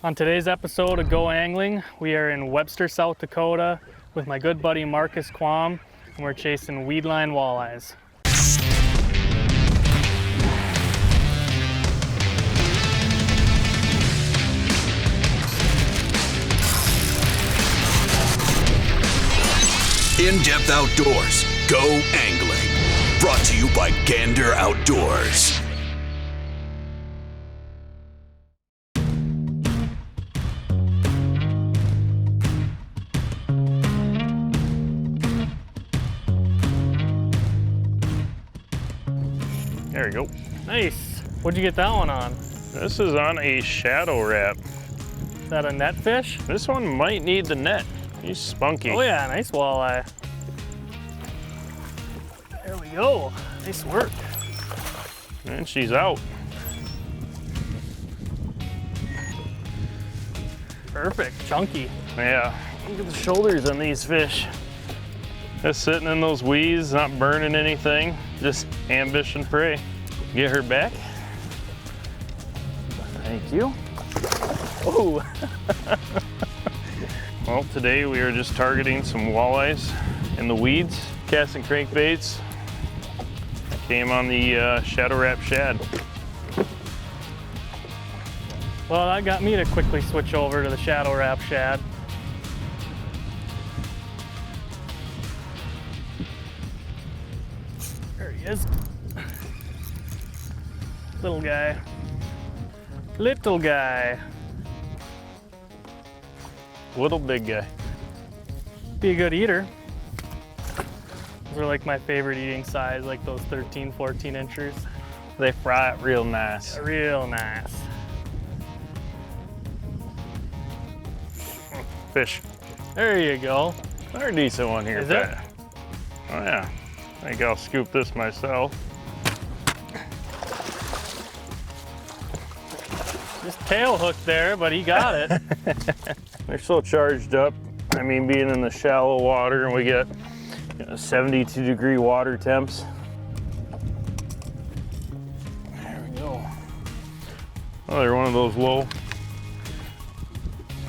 On today's episode of Go Angling, we are in Webster, South Dakota with my good buddy Marcus Quam, and we're chasing weedline walleyes. In-Depth Outdoors, Go Angling. Brought to you by Gander Outdoors. There we go. Nice. What'd you get that one on? This is on a shadow wrap. Is that a net fish? This one might need the net. He's spunky. Oh yeah, nice walleye. There we go. Nice work. And she's out. Perfect. Chunky. Yeah. Look at the shoulders on these fish. Just sitting in those weeds, not burning anything, just ambushing prey. Get her back. Thank you. Oh. Well, today we are just targeting some walleyes in the weeds, casting crankbaits. Came on the shadow wrap shad. Well, that got me to quickly switch over to the shadow wrap shad. There he is. Little guy. Little guy. Little big guy. Be a good eater. Those are like my favorite eating size, like those 13, 14 inchers. They fry it real nice. Real nice. Fish. There you go. They're a decent one here. Is it? Oh yeah. I think I'll scoop this myself. Just tail hooked there, but he got it. They're so charged up. I mean, being in the shallow water and we get 72-degree water temps. There we go. Oh, they're one of those low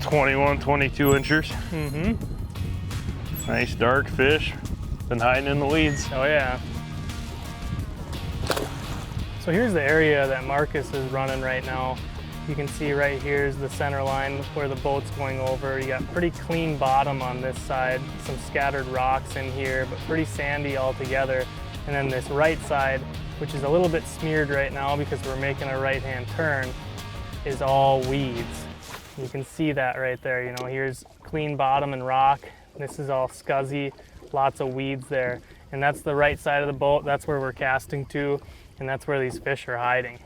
21, 22 inchers. Mm-hmm. Nice dark fish. Been hiding in the weeds. Oh yeah. So here's the area that Marcus is running right now. You can see right here is the center line where the boat's going over. You got pretty clean bottom on this side, some scattered rocks in here, but pretty sandy altogether. And then this right side, which is a little bit smeared right now because we're making a right-hand turn, is all weeds. You can see that right there. You know, here's clean bottom and rock. This is all scuzzy, lots of weeds there. And that's the right side of the boat. That's where we're casting to, and that's where these fish are hiding.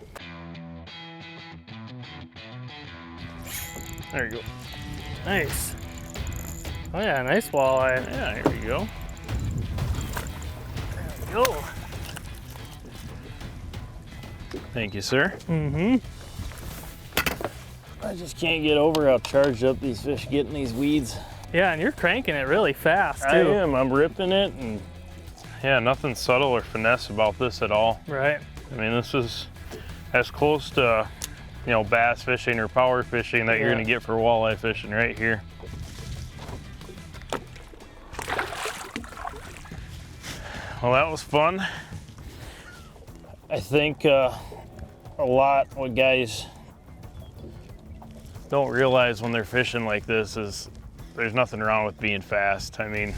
There you go. Nice. Oh yeah, nice walleye. Yeah, here we go. There we go. Thank you, sir. Mm-hmm. I just can't get over how charged up these fish get in these weeds. Yeah, and you're cranking it really fast too. I am. I'm ripping it, and yeah, nothing subtle or finesse about this at all. Right. I mean, this is as close to, you know, bass fishing or power fishing that you're gonna get for walleye fishing right here. Well, that was fun. I think a lot what guys don't realize when they're fishing like this is there's nothing wrong with being fast. I mean,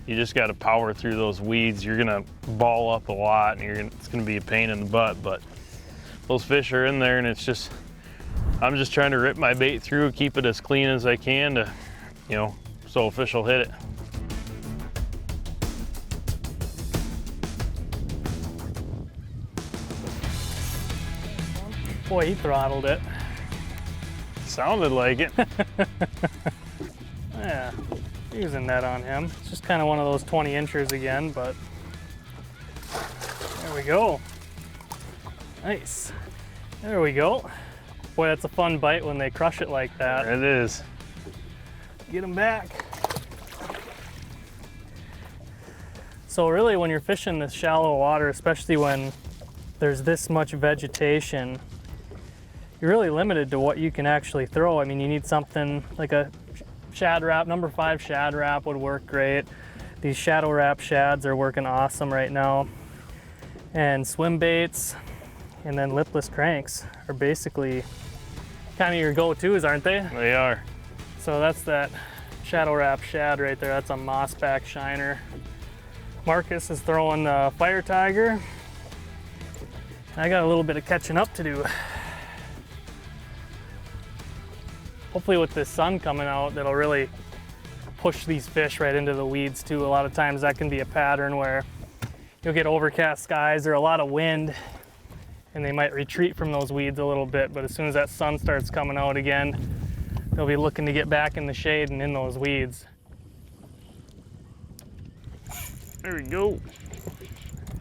you just got to power through those weeds. You're gonna ball up a lot, and it's gonna be a pain in the butt. But those fish are in there, and it's just I'm just trying to rip my bait through, keep it as clean as I can to, you know, so a fish will hit it. Boy, he throttled it. Sounded like it. Yeah, using that on him. It's just kind of one of those 20 inchers again, but there we go. Nice. There we go. Boy, that's a fun bite when they crush it like that. It is. Get him back. So really when you're fishing this shallow water, especially when there's this much vegetation, you're really limited to what you can actually throw. I mean, you need something like a shad wrap, number 5 shad wrap would work great. These shadow wrap shads are working awesome right now. And swim baits and then lipless cranks are basically kind of your go-tos, aren't they? They are. So that's that shadow wrap shad right there. That's a mossback shiner. Marcus is throwing the Fire Tiger. I got a little bit of catching up to do. Hopefully with this sun coming out, that'll really push these fish right into the weeds too. A lot of times that can be a pattern where you'll get overcast skies or a lot of wind and they might retreat from those weeds a little bit, but as soon as that sun starts coming out again, they'll be looking to get back in the shade and in those weeds. There we go.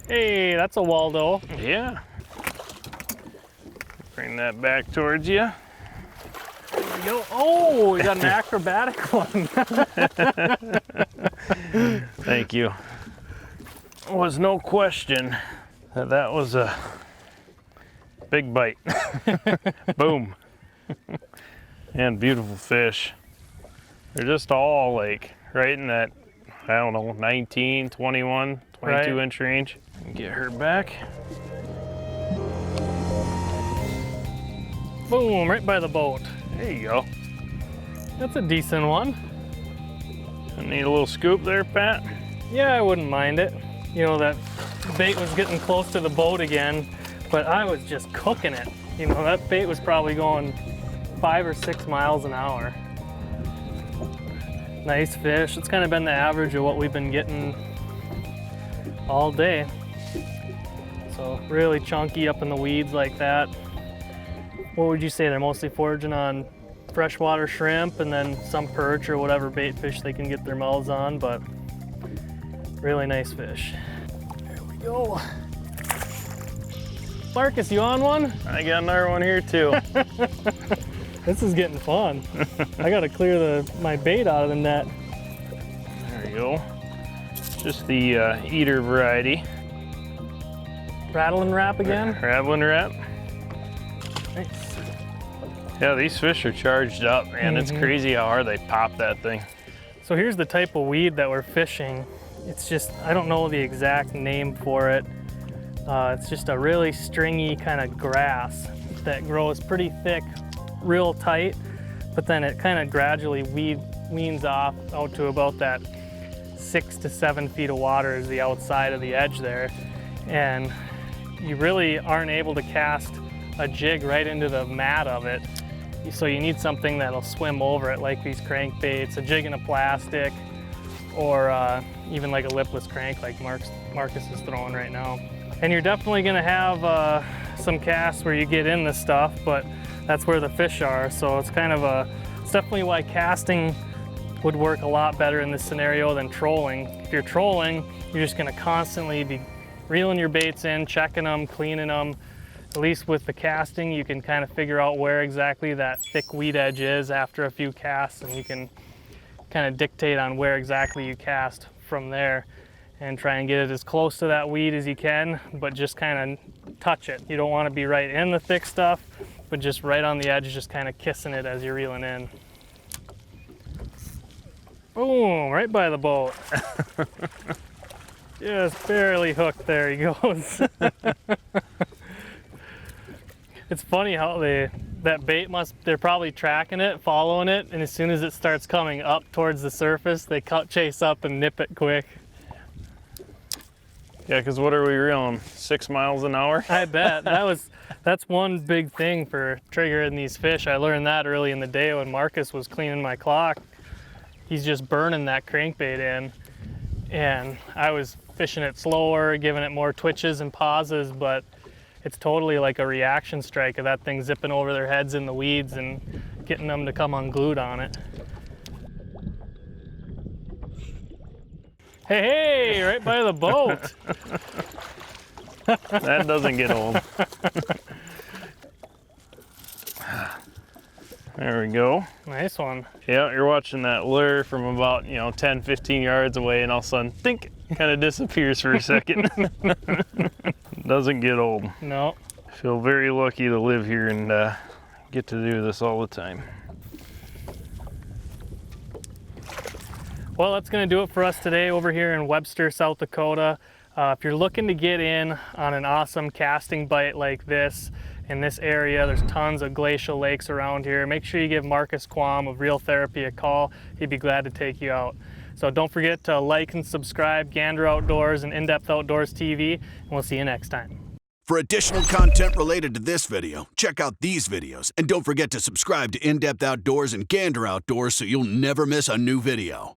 Hey, that's a Waldo. Yeah. Bring that back towards you. There we go. Oh, we got an acrobatic one. Thank you. There was no question that that was a big bite. Boom. And beautiful fish. They're just all like right in that, I don't know, 19, 21, 22 inch range. Get her back. Boom, right by the boat. There you go. That's a decent one. I need a little scoop there, Pat. Yeah, I wouldn't mind it. You know, that bait was getting close to the boat again, but I was just cooking it. You know, that bait was probably going 5 or 6 miles an hour. Nice fish. It's kind of been the average of what we've been getting all day. So really chunky up in the weeds like that. What would you say? They're mostly foraging on freshwater shrimp and then some perch or whatever bait fish they can get their mouths on, but really nice fish. There we go. Marcus, you on one? I got another one here too. This is getting fun. I gotta clear my bait out of the net. There you go. Just the eater variety. Rattling wrap again? Rattling wrap. Nice. Yeah, these fish are charged up, man. It's crazy how hard they pop that thing. So here's the type of weed that we're fishing. It's just, I don't know the exact name for it. It's just a really stringy kind of grass that grows pretty thick, real tight, but then it kind of gradually weans off out to about that 6 to 7 feet of water is the outside of the edge there. And you really aren't able to cast a jig right into the mat of it. So you need something that'll swim over it, like these crankbaits, a jig in a plastic, or even like a lipless crank like Marcus is throwing right now. And you're definitely gonna have some casts where you get in the stuff, but that's where the fish are. So it's it's definitely why casting would work a lot better in this scenario than trolling. If you're trolling, you're just gonna constantly be reeling your baits in, checking them, cleaning them. At least with the casting, you can kind of figure out where exactly that thick weed edge is after a few casts, and you can kind of dictate on where exactly you cast from there and try and get it as close to that weed as you can, but just kind of touch it. You don't want to be right in the thick stuff, but just right on the edge, just kind of kissing it as you're reeling in. Boom, right by the boat. Just barely hooked, there he goes. It's funny how that bait they're probably tracking it, following it, and as soon as it starts coming up towards the surface, they chase up and nip it quick. Yeah, because what are we reeling? 6 miles an hour? I bet. That's one big thing for triggering these fish. I learned that early in the day when Marcus was cleaning my clock. He's just burning that crankbait in, and I was fishing it slower, giving it more twitches and pauses, but it's totally like a reaction strike of that thing zipping over their heads in the weeds and getting them to come unglued on it. Hey, right by the boat. That doesn't get old. There we go. Nice one. Yeah, you're watching that lure from about, 10, 15 yards away, and all of a sudden, think, kind of disappears for a second. Doesn't get old. No. I feel very lucky to live here and get to do this all the time. Well, that's going to do it for us today over here in Webster, South Dakota. If you're looking to get in on an awesome casting bite like this in this area, there's tons of glacial lakes around here. Make sure you give Marcus Quam of Real Therapy a call. He'd be glad to take you out. So don't forget to like and subscribe Gander Outdoors and In-Depth Outdoors TV, and we'll see you next time. For additional content related to this video, check out these videos. And don't forget to subscribe to In-Depth Outdoors and Gander Outdoors so you'll never miss a new video.